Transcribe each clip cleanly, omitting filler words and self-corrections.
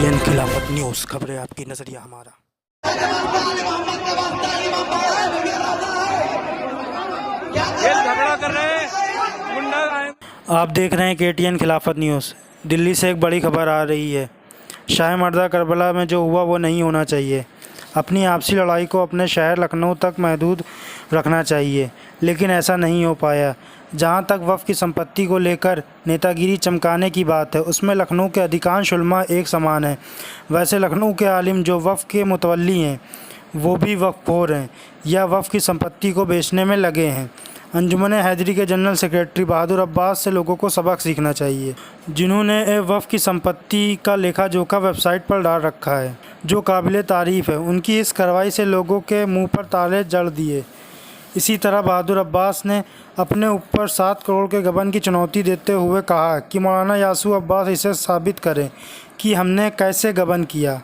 KTN खिलाफत news, खबरें आपकी, नजरिया हमारा। झगड़ा कर रहे हैं, गुंडा आए। आप देख रहे हैं KTN खिलाफत न्यूज़। दिल्ली से एक बड़ी खबर आ रही है। शाह मर्दा करबला में जो हुआ वो नहीं होना चाहिए। अपनी आपसी लड़ाई को अपने शहर लखनऊ तक महदूद रखना चाहिए, लेकिन ऐसा नहीं हो पाया। जहां तक वफ़ की संपत्ति को लेकर नेतागिरी चमकाने की बात है, उसमें लखनऊ के अधिकांश उलमा एक समान हैं। वैसे लखनऊ के आलिम जो वफ़ के मुतवल्ली हैं वो भी वक्फ़खोर हैं या वफ़ की संपत्ति को बेचने में लगे हैं। अंजुमन हैदरी के जनरल सेक्रेटरी बहादुर अब्बास से लोगों को सबक सीखना चाहिए, जिन्होंने वफ़ की संपत्ति का लेखा जोखा वेबसाइट पर डाल रखा है, जो काबिल तारीफ़ है। उनकी इस कार्रवाई से लोगों के मुंह पर ताले जड़ दिए। इसी तरह बहादुर अब्बास ने अपने ऊपर 7 करोड़ के गबन की चुनौती देते हुए कहा कि मौलाना यासूर अब्बास इसे साबित करें कि हमने कैसे गबन किया।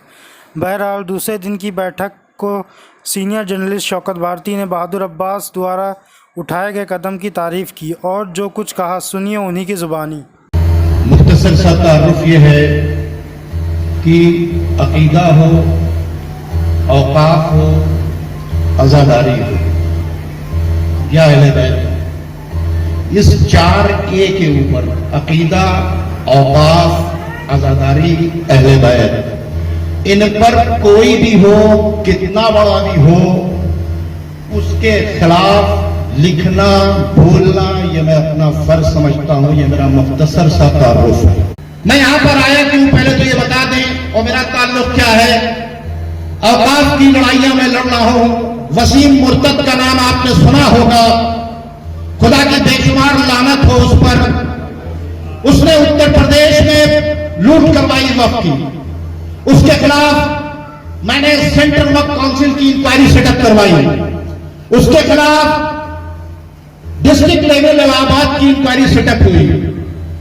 बहरहाल दूसरे दिन की बैठक को सीनियर जर्नलिस्ट शौकत भारती ने बहादुर अब्बास द्वारा उठाए गए कदम की तारीफ़ की और जो कुछ कहा सुनिए उन्हीं की ज़ुबानी। मुख्तसर सा तारुफ ये है कि अकीदा हो, औकाफ हो, आज़ादारी हो या अहले बैत, इस 4A के ऊपर अकीदा, औकाफ, आज़ादारी, अहले बैत, इन पर कोई भी हो, कितना बड़ा भी हो, उसके खिलाफ लिखना बोलना ये मैं अपना फर्ज समझता हूं। ये मेरा मुख्तसर सा तारुफ है। मैं यहां पर आया क्यों, पहले तो ये बता दें, और मेरा ताल्लुक क्या है। औकाफ की लड़ाइयां मैं लड़ रहा हूं। वसीम मुर्तद का नाम आपने सुना होगा, खुदा की बेशुमार लानत हो उस पर। उसने उत्तर प्रदेश में लूट करवाई वक्फ की, उसके खिलाफ मैंने सेंट्रल वक्फ काउंसिल की इंक्वायरी सेटअप करवाई, उसके खिलाफ डिस्ट्रिक्ट लेवल इलाहाबाद की इंक्वायरी सेटअप हुई,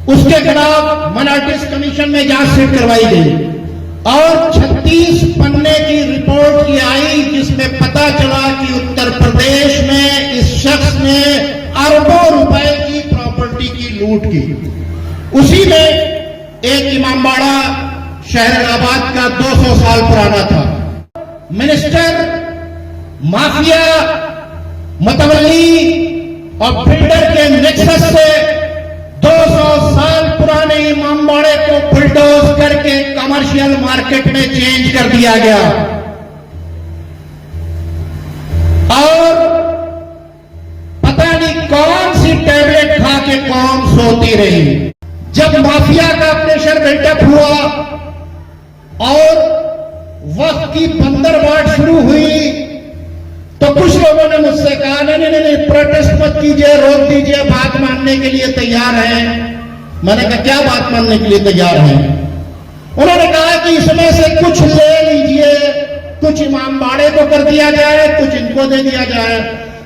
उसके खिलाफ माइनॉरिटीज कमीशन में जांच सेट करवाई गई और 36 पन्ने की रिपोर्ट ये आई, जिसमें पता चला कि उत्तर प्रदेश में इस शख्स ने अरबों रुपए की प्रॉपर्टी की लूट की। उसी में एक इमामबाड़ा शहर इलाहाबाद का 200 साल पुराना था। मिनिस्टर, माफिया, मतवल्ली और बिल्डर के नेक्सस से 200 साल पुराने इमामबाड़े को बुलडोज करके कमर्शियल मार्केट में चेंज कर दिया गया और पता नहीं कौन सी टैबलेट खा के कौन सोती रही। जब माफिया का प्रेशर बिल्डअप हुआ और वक्त की बंदरबाट शुरू हुई तो कुछ लोगों ने मुझसे कहा नहीं, प्रोटेस्ट मत कीजिए, रोक दीजिए, बात मानने के लिए तैयार हैं। मैंने कहा क्या बात मानने के लिए तैयार हैं? उन्होंने कहा कि इसमें से कुछ ले लीजिए, कुछ इमामबाड़े को कर दिया जाए, कुछ इनको दे दिया जाए।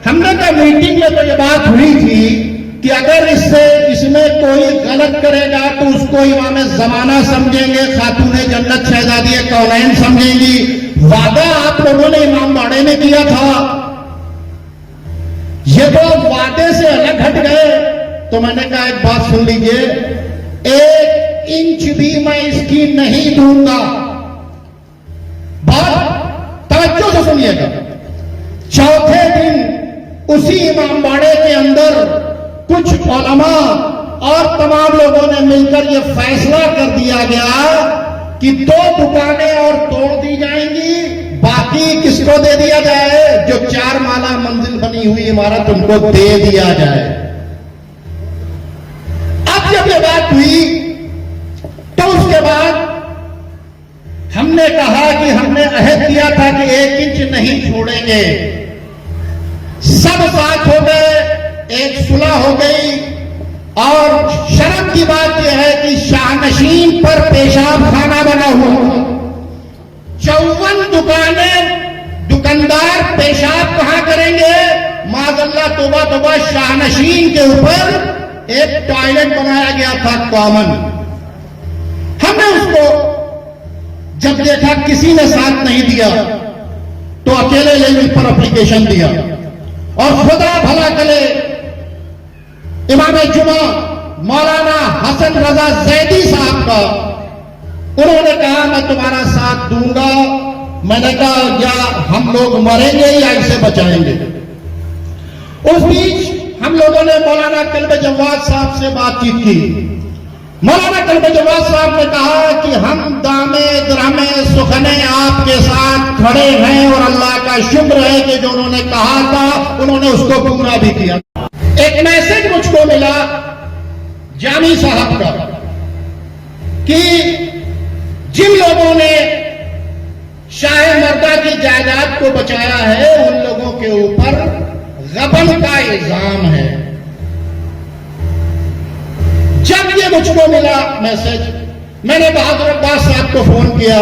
हमने कहा मीटिंग में तो ये बात हुई थी कि अगर इसमें कोई गलत करेगा तो उसको इमाम जमाना समझेंगे, खातूने जन्नत शहजादी कौनैन समझेंगी। वादा आप लोगों ने इमामबाड़े में किया था, ये तो वादे से अलग हट गए। तो मैंने कहा एक बात सुन लीजिए, 1 इंच भी मैं इसकी नहीं दूंगा। बात तवज्जो से सुनिएगा। चौथे दिन उसी इमामबाड़े के अंदर कुछ उलमा और तमाम लोगों ने मिलकर यह फैसला कर दिया गया कि 2 दुकानें और तोड़ दी जाएंगी, बाकी किसको दे दिया जाए? जो 4 माला मंजिल बनी हुई इमारत उनको दे दिया जाए। अब जब ये बात हुई तो उसके बाद हमने कहा कि हमने अहद किया था कि 1 इंच नहीं छोड़ेंगे। सब बात हो गए, एक सुलह हो गई और शर्म की बात यह है कि शाहनशीन पर पेशाब खाना बना हुआ। 54 दुकानें, दुकानदार पेशाब कहां करेंगे? माज़अल्लाह, तौबा तौबा, शाहनशीन के ऊपर एक टॉयलेट बनाया गया था कॉमन। हमने उसको जब देखा किसी ने साथ नहीं दिया तो अकेले लेवल पर एप्लीकेशन दिया और खुदा भला करे इमाम जुमा मौलाना हसन रजा जैदी साहब का उन्होंने कहा मैं तुम्हारा साथ दूंगा। मैंने कहा या हम लोग मरेंगे या इसे बचाएंगे। उस बीच हम लोगों ने मौलाना कल्ब जवाद साहब से बातचीत की। मौलाना कल्ब जवाद साहब ने कहा कि हम दामे द्रामे सुखने आपके साथ खड़े हैं और अल्लाह का शुक्र है कि जो उन्होंने कहा था उन्होंने उसको पूरा भी किया। एक मैसेज मुझको मिला जामी साहब का कि जिन लोगों ने शाह मर्दा की जायदाद को बचाया है उन लोगों के ऊपर गबन का इल्जाम है। जब ये मुझको मिला मैसेज, मैंने बहादुर अब्बास साहब को फोन किया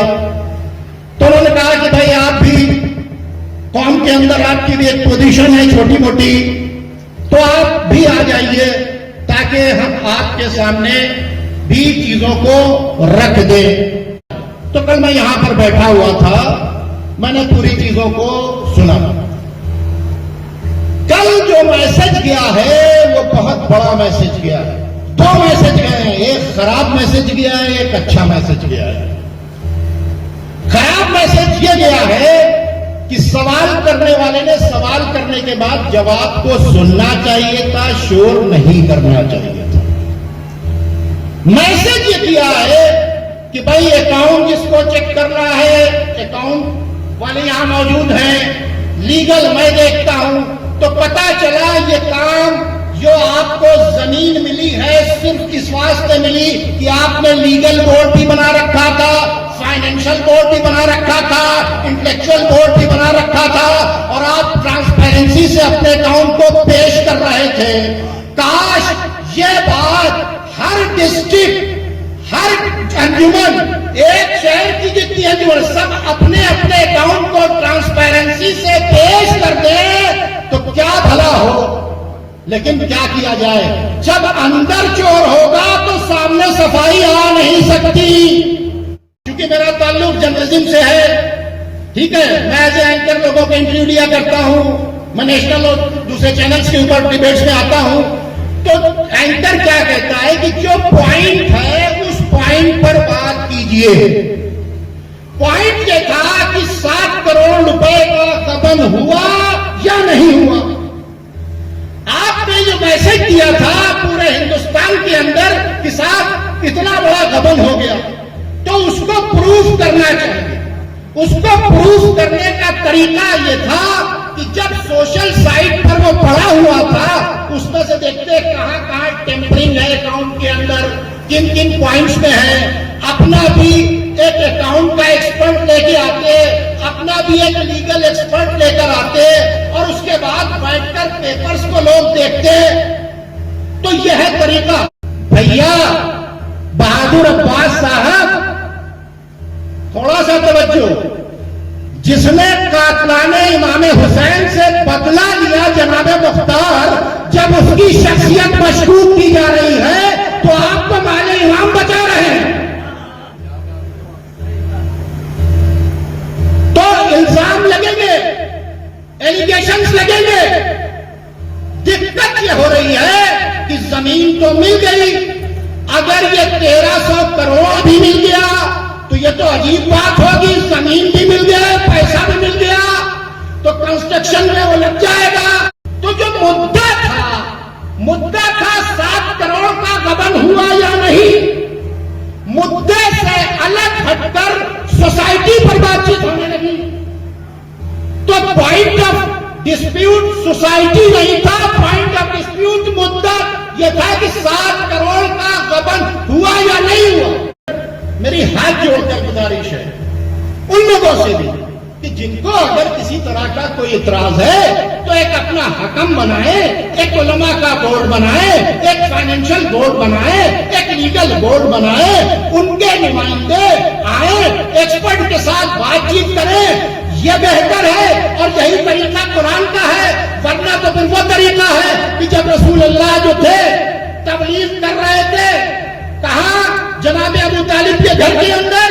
तो उन्होंने कहा कि भाई आप भी कौम के अंदर आपकी भी एक पोजीशन है छोटी मोटी, तो आप भी आ जाइए ताकि हम आपके सामने भी चीजों को रख दें। तो कल मैं यहां पर बैठा हुआ था, मैंने पूरी चीजों को सुना। कल जो मैसेज गया है वो बहुत बड़ा मैसेज गया है। दो मैसेज गए हैं, एक खराब मैसेज गया है, एक अच्छा मैसेज गया है। खराब मैसेज ये गया है कि सवाल करने वाले ने सवाल करने के बाद जवाब को सुनना चाहिए था, शोर नहीं करना चाहिए था। मैसेज ये किया है कि भाई अकाउंट जिसको चेक करना है, अकाउंट वाले यहां मौजूद हैं, लीगल मैं देखता हूं तो पता चला ये काम जो आपको जमीन मिली है सिर्फ इस वास्ते मिली कि आपने लीगल बोर्ड भी बना रखा था, फाइनेंशियल बोर्ड भी बना रखा था, इंटेलेक्चुअल बोर्ड भी बना रखा था और आप ट्रांसपेरेंसी से अपने अकाउंट को पेश कर रहे थे। काश ये बात हर डिस्ट्रिक्ट, हर अंजुमन, एक शहर की जितनी अंजुमन सब अपने अपने अकाउंट को ट्रांसपेरेंसी से पेश कर दे तो क्या भला हो। लेकिन क्या किया जाए, जब अंदर चोर होगा तो सामने सफाई आ नहीं सकती। क्योंकि मेरा ताल्लुक जर्नलिज्म से है, ठीक है, मैं एज एंकर लोगों को इंटरव्यू दिया करता हूं, मैं नेशनल और दूसरे चैनल्स के ऊपर डिबेट्स में आता हूं। तो एंकर क्या कहता है कि जो पॉइंट है उस पॉइंट पर बात कीजिए। पॉइंट ये था कि 7 करोड़ रुपए का गबन हुआ या नहीं हुआ। आपने जो मैसेज दिया था पूरे हिंदुस्तान के अंदर कि साहब इतना बड़ा गबन हो गया, तो उसको प्रूफ करना चाहिए। उसको प्रूफ करने का तरीका ये था कि जब सोशल साइट पर वो पड़ा हुआ था उसमें से देखते कहां कहां टेम्परिंग है अकाउंट के अंदर, किन किन पॉइंट्स में है। अपना भी एक अकाउंट का एक्सपर्ट लेके आते, अपना भी एक लीगल एक्सपर्ट लेकर आते और उसके बाद बैठकर पेपर्स को लोग देखते। तो यह है तरीका। भैया बहादुर अब्बास साहब, थोड़ा सा तवज्जो, जिसने कातलाने इमाम हुसैन से बदला लिया जनाब मुख्तार, जब उसकी शख्सियत मशकूक की जा रही है तो आपको माले इमाम बचा रहे हैं। तो इल्जाम लगेंगे, एलिगेशंस लगेंगे। दिक्कत यह हो रही है कि जमीन तो मिल गई, अगर ये 1300 करोड़ भी मिल गया तो ये तो अजीब बात होगी। जमीन भी मिल गया, पैसा भी मिल गया तो कंस्ट्रक्शन में वो लग जाएगा। तो जो मुद्दा था 7 करोड़ का गबन हुआ या नहीं, मुद्दे से अलग हटकर सोसाइटी पर बातचीत होने लगी। तो पॉइंट ऑफ डिस्प्यूट सोसाइटी नहीं था, पॉइंट ऑफ डिस्प्यूट मुद्दा यह था कि 7 करोड़ का गबन हुआ या नहीं हुआ। मेरी हाथ जोड़कर गुजारिश है उन लोगों से भी कि जिनको अगर किसी तरह का कोई इतराज है तो एक अपना हकम बनाए, एक उलमा का बोर्ड बनाए, एक फाइनेंशियल बोर्ड बनाए, एक लीगल बोर्ड बनाए, उनके नुमाइंदे आए, एक्सपर्ट के साथ बातचीत करें। यह बेहतर है और यही तरीका कुरान का है। वरना तो फिर वो तरीका है कि जब रसूल अल्लाह जो थे तबलीग कर रहे थे, कहा जनाब अबू तालिब के घर के अंदर,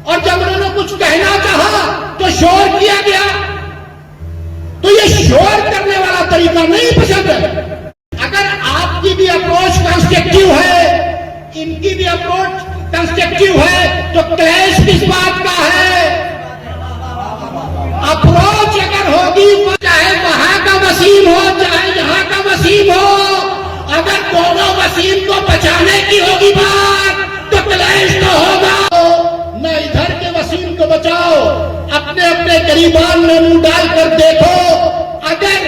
और जब उन्होंने कुछ कहना चाहा तो शोर किया गया। तो ये शोर करने वाला तरीका नहीं पसंद है। अगर आपकी भी अप्रोच कंस्ट्रक्टिव है, इनकी भी अप्रोच कंस्ट्रक्टिव है तो क्लैश किस बात का है? अप्रोच अगर होगी, चाहे वहां का वसीम हो चाहे यहाँ का वसीम हो, अगर दोनों वसीम को बचाने की होगी बात तो क्लैश तो होगा। न इधर के वसीम को बचाओ, अपने अपने गरीबान में मुंह डालकर देखो। अगर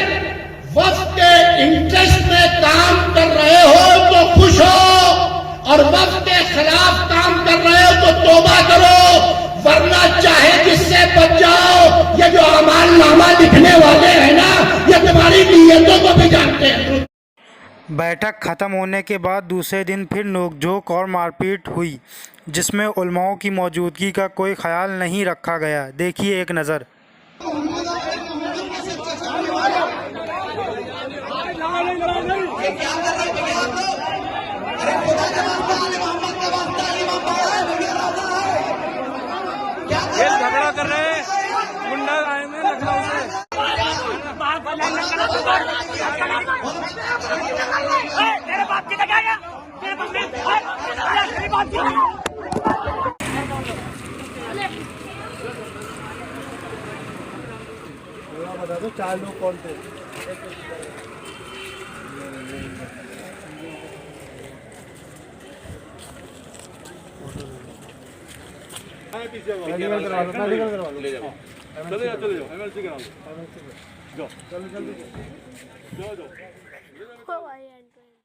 वक्त के इंटरेस्ट में काम कर रहे हो तो खुश हो और वक्त के खिलाफ काम कर रहे हो तो तौबा करो, वरना चाहे जिससे बच जाओ। ये जो अमाल नामा लिखने वाले हैं ना, ये तुम्हारी नीयतों को भी जानते हैं। बैठक खत्म होने के बाद दूसरे दिन फिर नोकझोंक और मारपीट हुई, जिसमें उलमाओं की मौजूदगी का कोई ख्याल नहीं रखा गया। देखिए एक नज़र। ये झगड़ा कर रहे हैं, गुंडा आए हैं लखनऊ से। तेरे बाप की जगह है, तेरे बाप की बता दो 4 लोग कौन थे? मेडिकल करवा लो, मेडिकल करवा लो, ले जाओ, चले जाओ, एमएलसी करा लो, जाओ, जल्दी जाओ।